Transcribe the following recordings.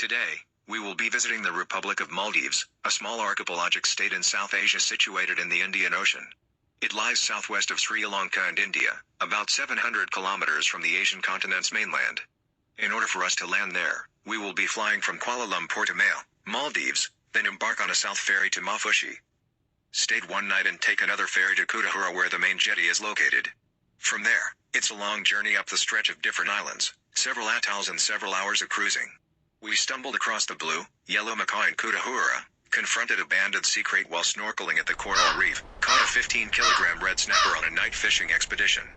Today, we will be visiting the Republic of Maldives, a small archipelagic state in South Asia situated in the Indian Ocean. It lies southwest of Sri Lanka and India, about 700 kilometers from the Asian continent's mainland. In order for us to land there, we will be flying from Kuala Lumpur to Maldives, then embark on a south ferry to Mafushi. Stay one night and take another ferry to Kutahura where the main jetty is located. From there, it's a long journey up the stretch of different islands, several atolls and several hours of cruising. We stumbled across the blue, yellow macaw in Kutahura, confronted a banded sea crate while snorkeling at the coral reef, caught a 15-kilogram red snapper on a night fishing expedition.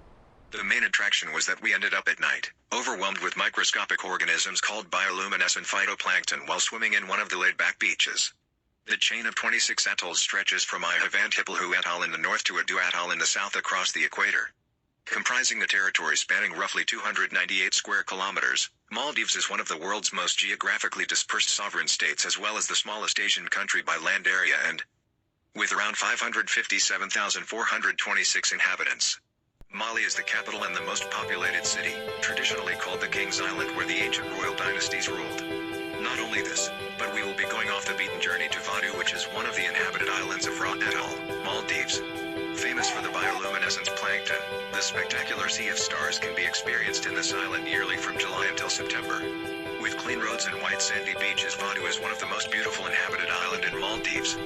The main attraction was that we ended up at night, overwhelmed with microscopic organisms called bioluminescent phytoplankton while swimming in one of the laid-back beaches. The chain of 26 atolls stretches from Ihavantipalhu Atoll in the north to Adu Atoll in the south across the equator. Comprising a territory spanning roughly 298 square kilometers, Maldives is one of the world's most geographically dispersed sovereign states as well as the smallest Asian country by land area and with around 557,426 inhabitants. Mali is the capital and the most populated city, traditionally called the King's Island where the ancient royal dynasties ruled. Not only this, but we will be going off the beaten journey to Vaadhoo, which is one of the inhabited islands of Ra Atoll, Maldives. Famous for the bioluminescence plankton, the spectacular sea of stars can be experienced in this island yearly from July until September. With clean roads and white sandy beaches, Vaadhoo is one of the most beautiful inhabited islands in Maldives.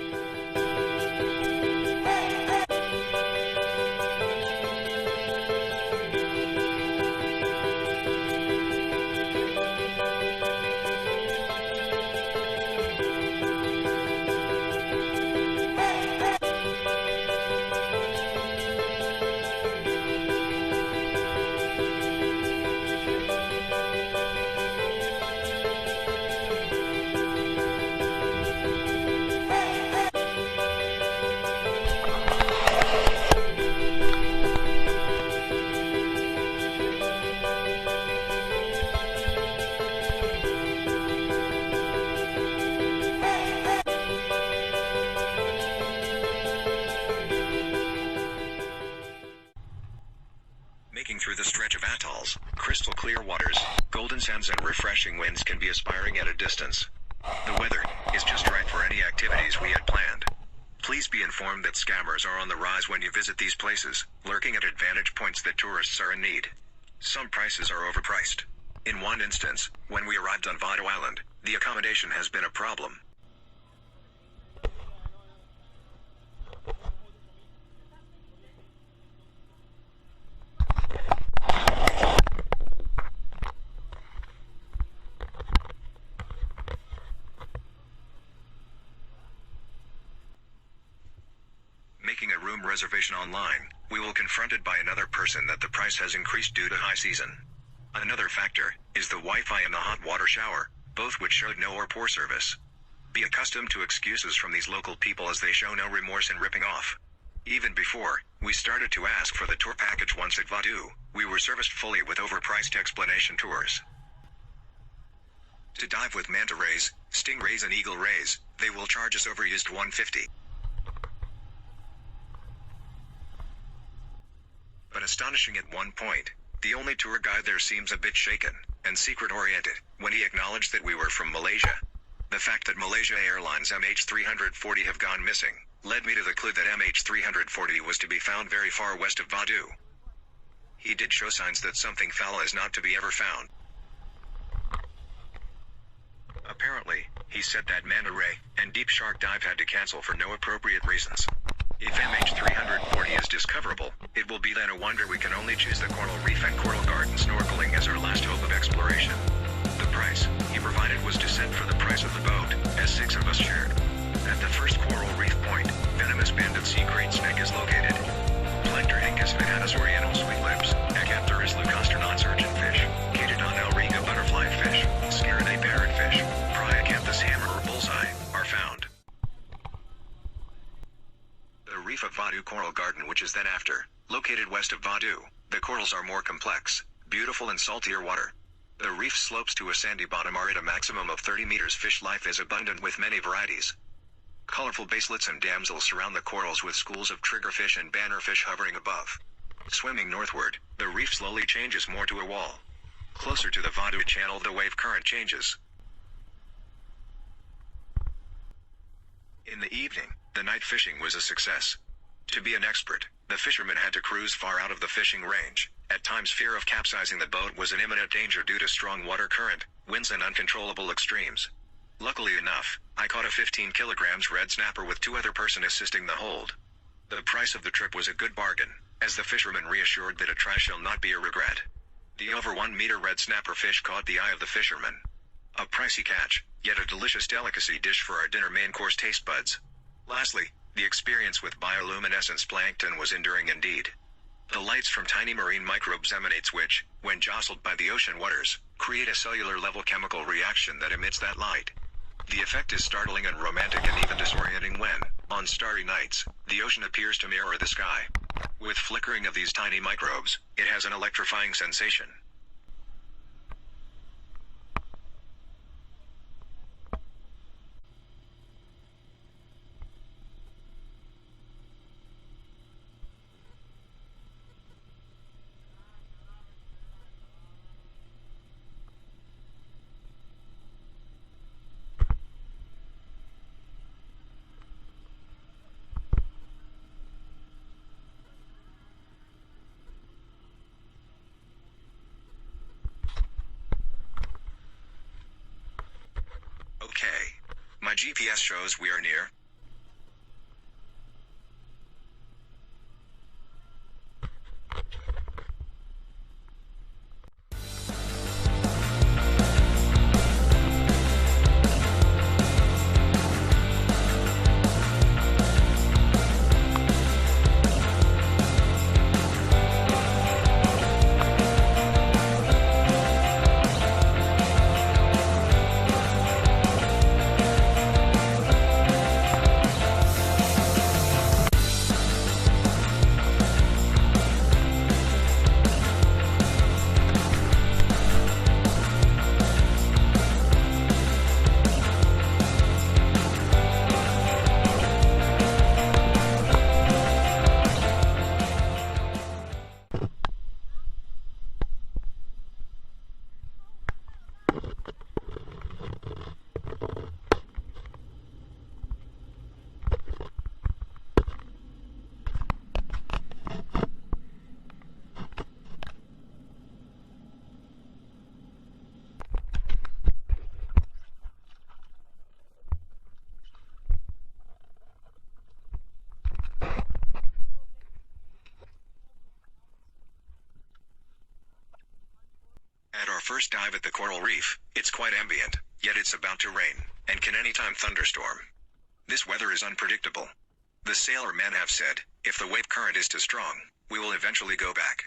Making through the stretch of atolls, crystal clear waters, golden sands and refreshing winds can be aspiring at a distance. The weather is just right for any activities we had planned. Please be informed that scammers are on the rise when you visit these places, lurking at advantage points that tourists are in need. Some prices are overpriced. In one instance, when we arrived on Vaadhoo Island, the accommodation has been a problem. Making a room reservation online, we were confronted by another person that the price has increased due to high season. Another factor is the Wi-Fi and the hot water shower, both which showed no or poor service. Be accustomed to excuses from these local people as they show no remorse in ripping off. Even before we started to ask for the tour package once at Vaadhoo, we were serviced fully with overpriced explanation tours. To dive with manta rays, stingrays and eagle rays, they will charge us overused $150. But astonishing at one point, the only tour guide there seems a bit shaken and secret-oriented when he acknowledged that we were from Malaysia. The fact that Malaysia Airlines MH340 have gone missing led me to the clue that MH340 was to be found very far west of Vaadhoo. He did show signs that something foul is not to be ever found. Apparently, he said that manta ray and deep shark dive had to cancel for no appropriate reasons. If MH340 is discoverable, it will be then a wonder we can only choose the coral reef and coral garden snorkeling as our last hope of exploration. The price he provided was descent for the price of the boat, as 6 of us shared. At the first coral reef point, venomous banded sea crate snake is located. Plectrodicus venatus oriental sweet lips, Ecapterus leucoster non-surgeon fish, Catodon elriga butterfly fish, Scaridae parrotfish, Priacanthus hammer or bullseye, are found. The reef of Vaadhoo Coral Garden, which is then after, located west of Vaadhoo, the corals are more complex, beautiful and saltier water. The reef slopes to a sandy bottom are at a maximum of 30 meters. Fish life is abundant with many varieties. Colorful baselets and damsels surround the corals with schools of triggerfish and bannerfish hovering above. Swimming northward, the reef slowly changes more to a wall. Closer to the Vaadhoo channel the wave current changes. In the evening, the night fishing was a success. To be an expert, the fishermen had to cruise far out of the fishing range. At times fear of capsizing the boat was in imminent danger due to strong water current, winds and uncontrollable extremes. Luckily enough, I caught a 15 kilograms red snapper with 2 other persons assisting the hold. The price of the trip was a good bargain, as the fishermen reassured that a try shall not be a regret. The over 1 meter red snapper fish caught the eye of the fisherman. A pricey catch, yet a delicious delicacy dish for our dinner main course taste buds. Lastly, the experience with bioluminescence plankton was enduring indeed. The lights from tiny marine microbes emanates which, when jostled by the ocean waters, create a cellular level chemical reaction that emits that light. The effect is startling and romantic and even disorienting when, on starry nights, the ocean appears to mirror the sky. With flickering of these tiny microbes, it has an electrifying sensation. Okay. My GPS shows we are near. At our first dive at the coral reef, it's quite ambient, yet it's about to rain, and can anytime thunderstorm. This weather is unpredictable. The sailormen have said, if the wave current is too strong, we will eventually go back.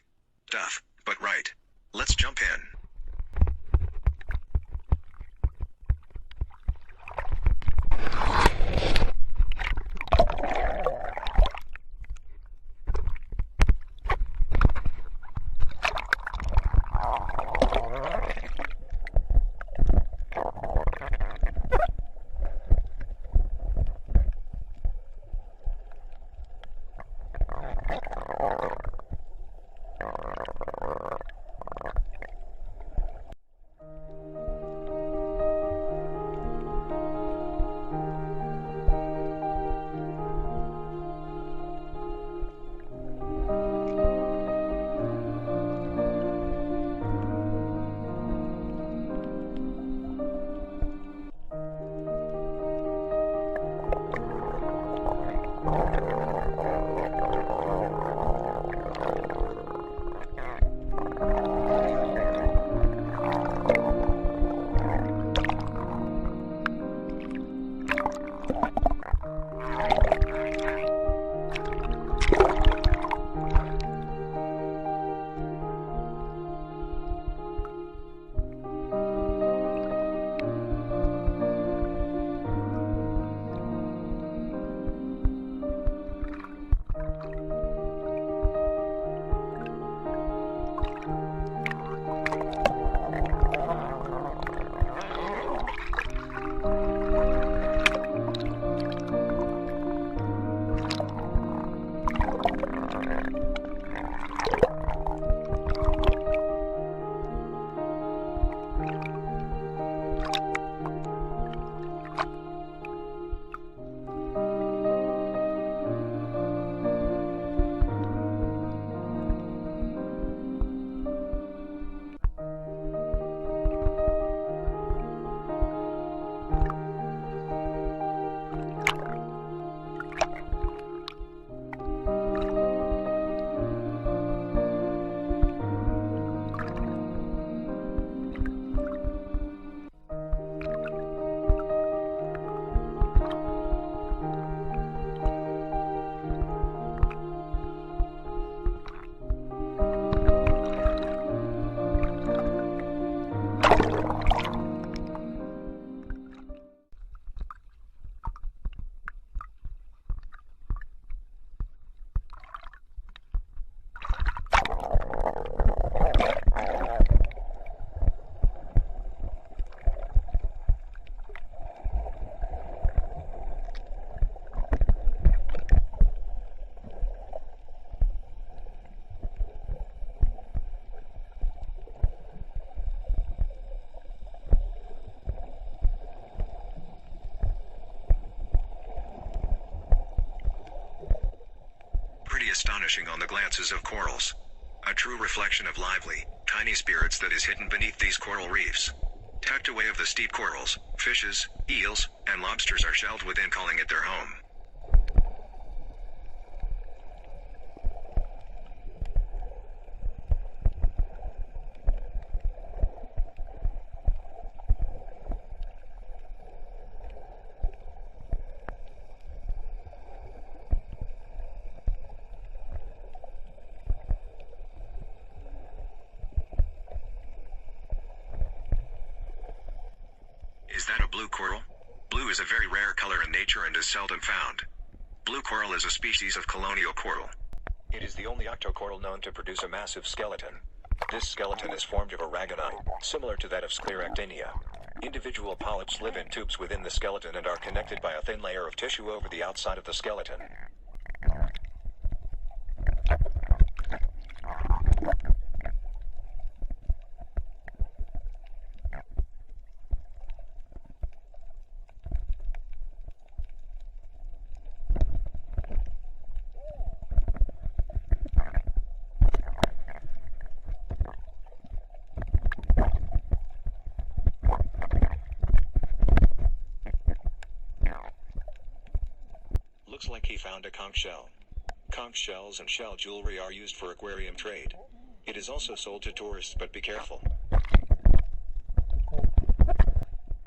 Tough, but right. Let's jump in. astonishing on the glances of corals. A true reflection of lively, tiny spirits that is hidden beneath these coral reefs. Tucked away of the steep corals, fishes, eels, and lobsters are shelled within, calling it their home. Is that a blue coral? Blue is a very rare color in nature and is seldom found. Blue coral is a species of colonial coral. It is the only octocoral known to produce a massive skeleton. This skeleton is formed of aragonite, similar to that of Scleractinia. Individual polyps live in tubes within the skeleton and are connected by a thin layer of tissue over the outside of the skeleton. Looks like he found a conch shell. Conch shells and shell jewelry are used for aquarium trade. It is also sold to tourists, but be careful.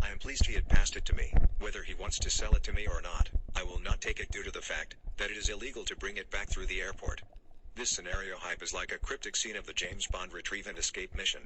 I am pleased he had passed it to me. Whether he wants to sell it to me or not, I will not take it due to the fact that it is illegal to bring it back through the airport. This scenario hype is like a cryptic scene of the James Bond retrieve and escape mission.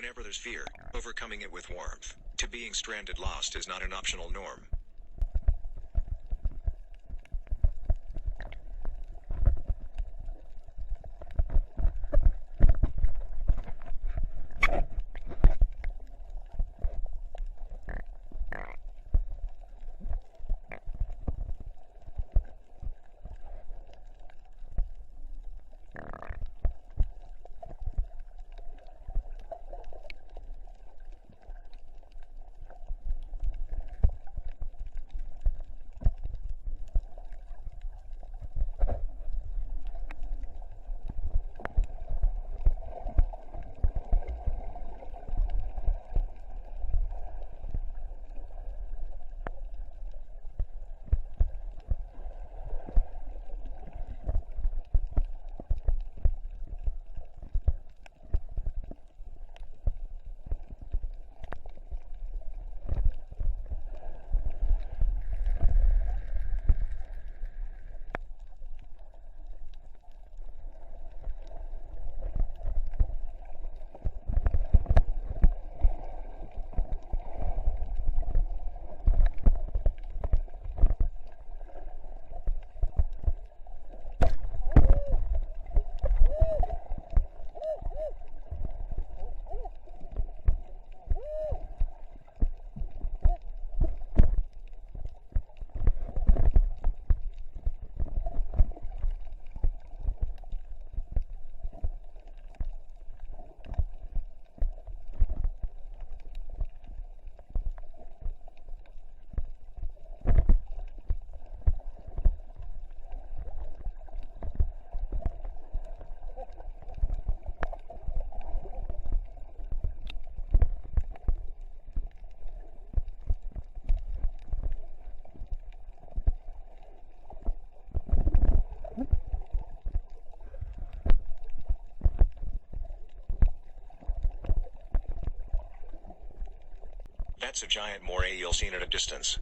Whenever there's fear, overcoming it with warmth. To being stranded lost is not an optional norm. That's a giant moray eel seen at a distance.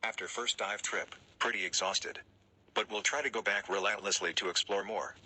After first dive trip, pretty exhausted. But we'll try to go back relentlessly to explore more.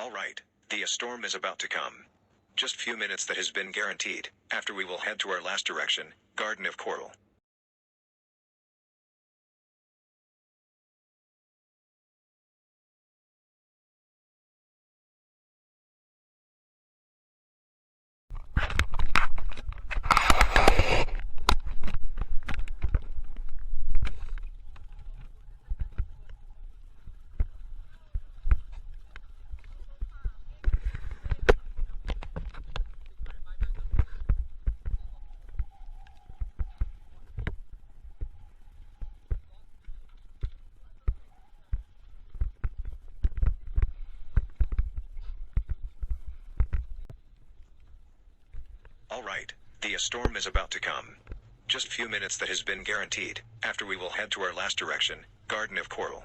Alright, the storm is about to come. Just few minutes that has been guaranteed, after we will head to our last direction, Garden of Coral. Alright, the storm is about to come. Just few minutes that has been guaranteed, after we will head to our last direction, Garden of Coral.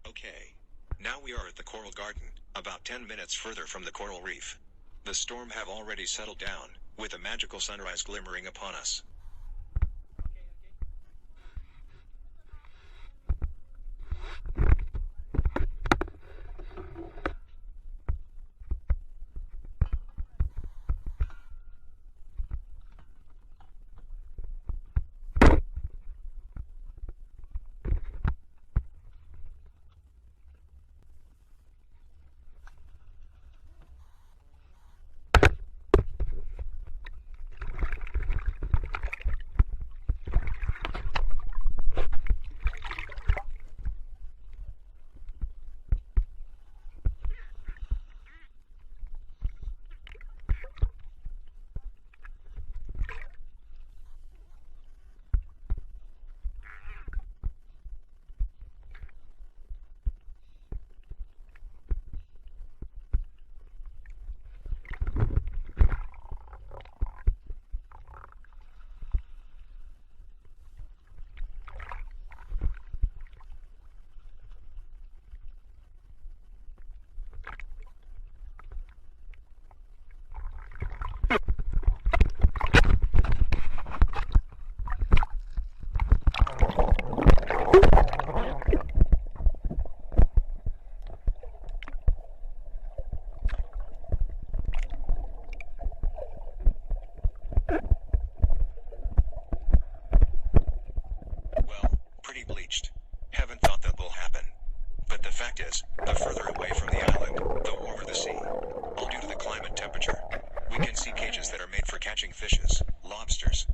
Okay. Now we are at the Coral Garden, about 10 minutes further from the coral reef. The storm have already settled down, with a magical sunrise glimmering upon us. Well, pretty bleached. Haven't thought that will happen. But the fact is, the further away from the island, the warmer the sea. All due to the climate temperature. We can see cages that are made for catching fishes, lobsters.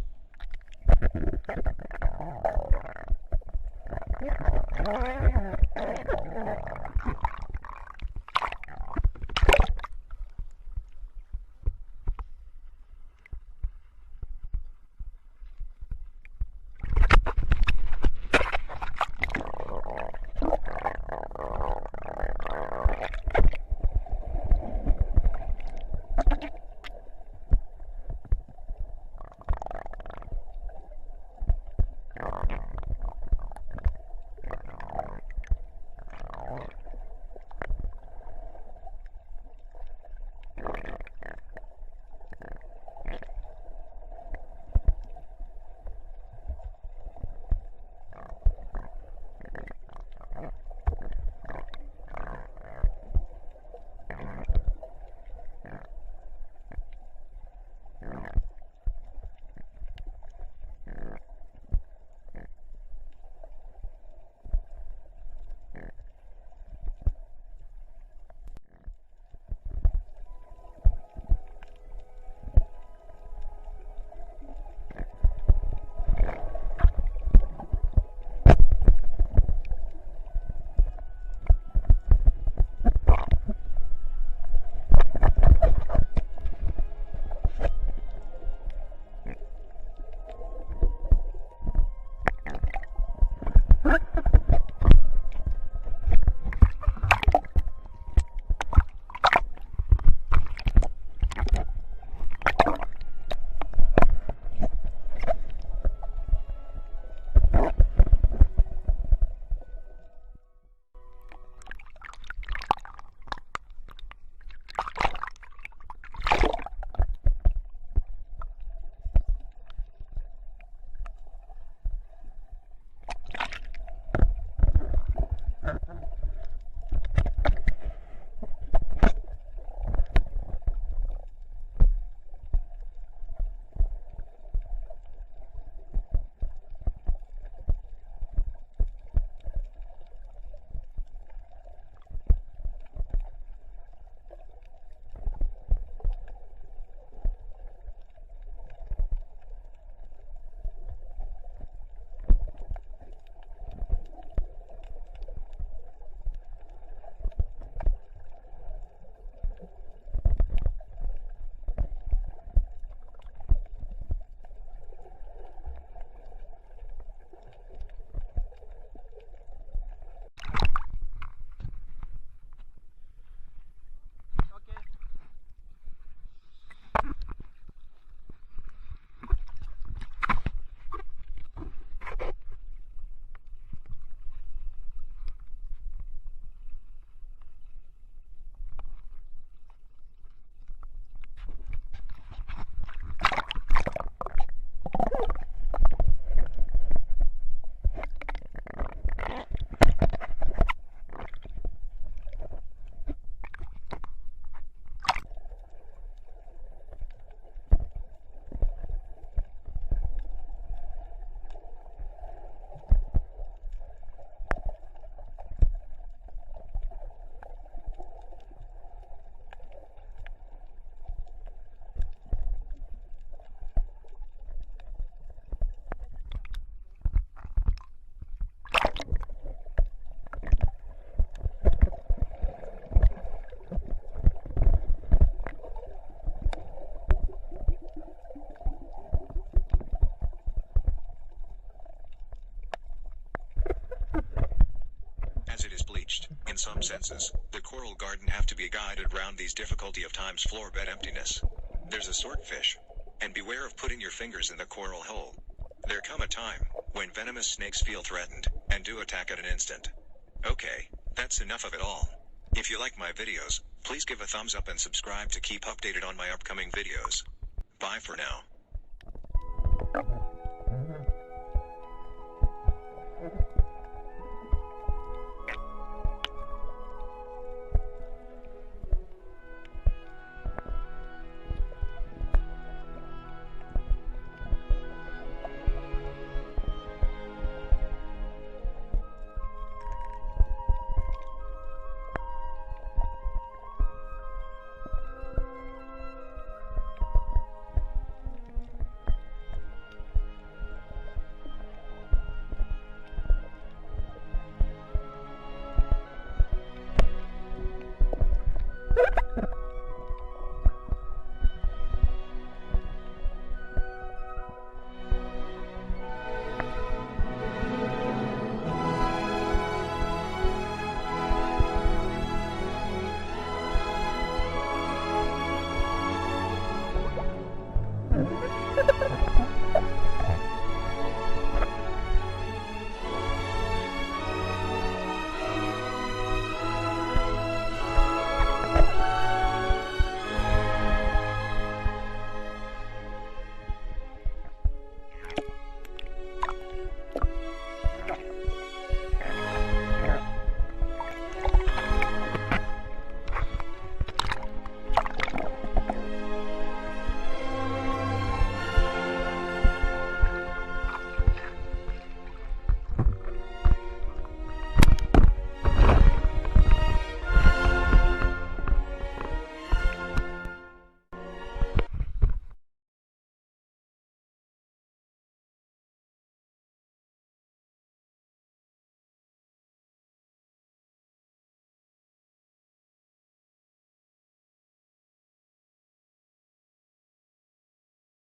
as it is bleached. In some senses, the coral garden have to be guided round these difficulty of time's floor bed emptiness. There's a swordfish. And beware of putting your fingers in the coral hole. There come a time when venomous snakes feel threatened and do attack at an instant. Okay, that's enough of it all. If you like my videos, please give a thumbs up and subscribe to keep updated on my upcoming videos. Bye for now.